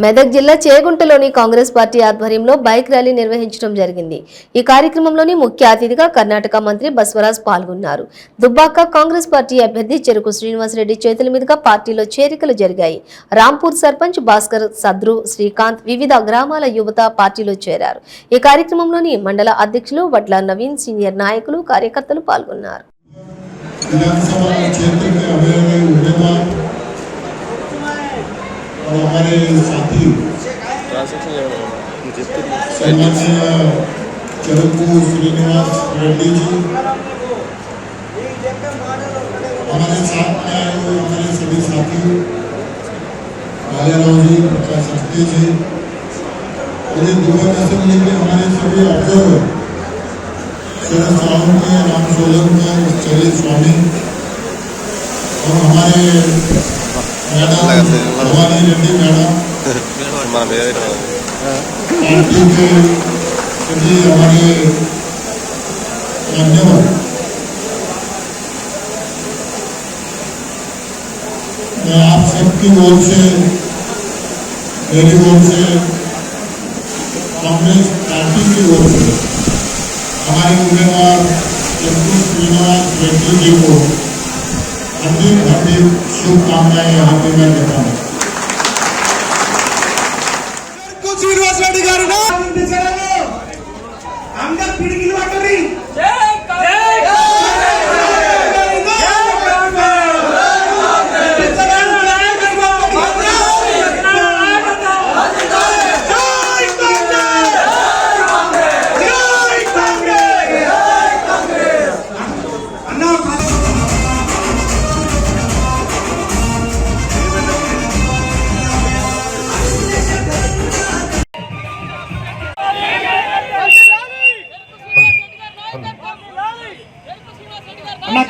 మెదక్ జిల్లా చేగుంటలోని కాంగ్రెస్ పార్టీ ఆధ్వర్యంలో bike rally నిర్వహించడం జరిగింది. ఈ కార్యక్రమంలోని ముఖ్య అతిథిగా కర్ణాటక మంత్రి బసవరాజ్ పాల్గొన్నారు. దుబ్బాక కాంగ్రెస్ పార్టీ అభ్యర్థి చెరుకు శ్రీనివాసరెడ్డి చేతుల మీదుగా పార్టీలో చేరికలు జరిగాయి. రాంపూర్ సర్పంచ్ భాస్కర్, సద్రు, శ్రీకాంత్, వివిధ గ్రామాల యువత పార్టీలో చేరారు. ఈ కార్యక్రమంలోని మండల అధ్యక్షులు వడ్ల నవీన్, సీనియర్ నాయకులు, కార్యకర్తలు పాల్గొన్నారు. और हमारे साथी सम्माननीय चरुकू श्रीनिवास रेड्डी जी हमारे साथ में आए हुए हमारे सभी साथी बालाराव जी, प्रकाश शास्त्री जी और दुबई असेंबली के हमारे सभी ऑब्जर्वर शरद सावंत के, राम सोलंकर, चले स्वामी और हमारे भवानी रेड्डी मैडम पार्टी के सभी हमारे मान्यवर, मैं आप सबकी ओर से, मेरी ओर से, कांग्रेस पार्टी की ओर से हमारे उम्मीदवार चरुकू श्रीनिवास रेड्डी जी को हार्दिक शुभकामनाएं यहाँ पे मैं देता हूँ. श्रीनिवास रेड्डी गारू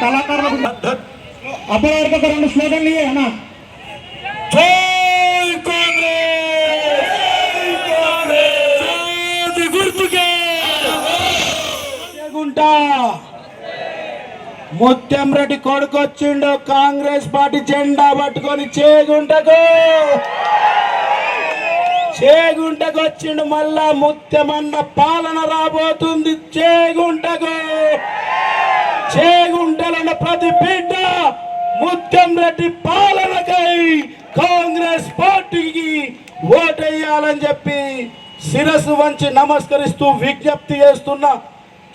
कलाकार अपने का రెండు స్లోగన్ लिए है ना. जय कांग्रेस, जय गुर्तुके గుంట ముత్యం రెడ్డి కొడుకు వచ్చిండు. కాంగ్రెస్ పార్టీ జెండా పట్టుకొని చేగుంటకు వచ్చిండు. మళ్ళా ముత్యమన్న పాలన రాబోతుంది చేగుంటలో ప్రతి బిడ్డ ముత్యం రెడ్డి పాలనకై కాంగ్రెస్ పార్టీకి ఓటేయాలని చెప్పి శిరస్సు వంచి నమస్కరిస్తూ విజ్ఞప్తి చేస్తున్న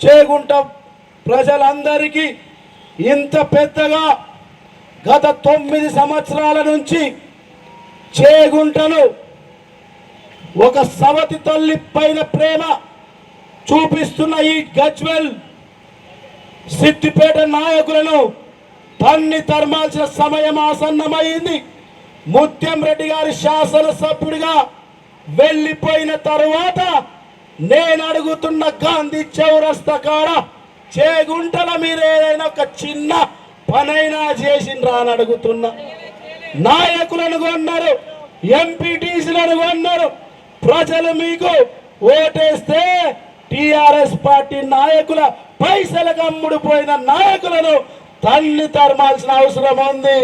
చేగుంట ప్రజలందరికీ, ఇంత పెద్దగా గత 9 సంవత్సరాల నుంచి చేగుంటను ఒక సవతి తల్లి పైన ప్రేమ చూపిస్తున్న ఈ గజ్వెల్ సిద్దిపేట నాయకులను తన్ని తరమాల్సిన సమయం ఆసన్నమైంది. ముత్యం రెడ్డి గారి శాసనసభ్యుడిగా వెళ్ళిపోయిన తరువాత నేను అడుగుతున్న గాంధీ చౌరస్తా కాడ చేగుంటల మీరు ఏదైనా ఒక చిన్న పనైనా చేసిండ్రా అని అడుగుతున్నా. నాయకులను కొన్నారు, ఎంపీటీసీలను కొన్నారు. ప్రజలు మీకు ఓటేస్తే టిఆర్ఎస్ పార్టీ నాయకుల పైసలకు అమ్ముడుపోయిన నాయకులను తల్లి తరమాల్సిన అవసరం ఉంది.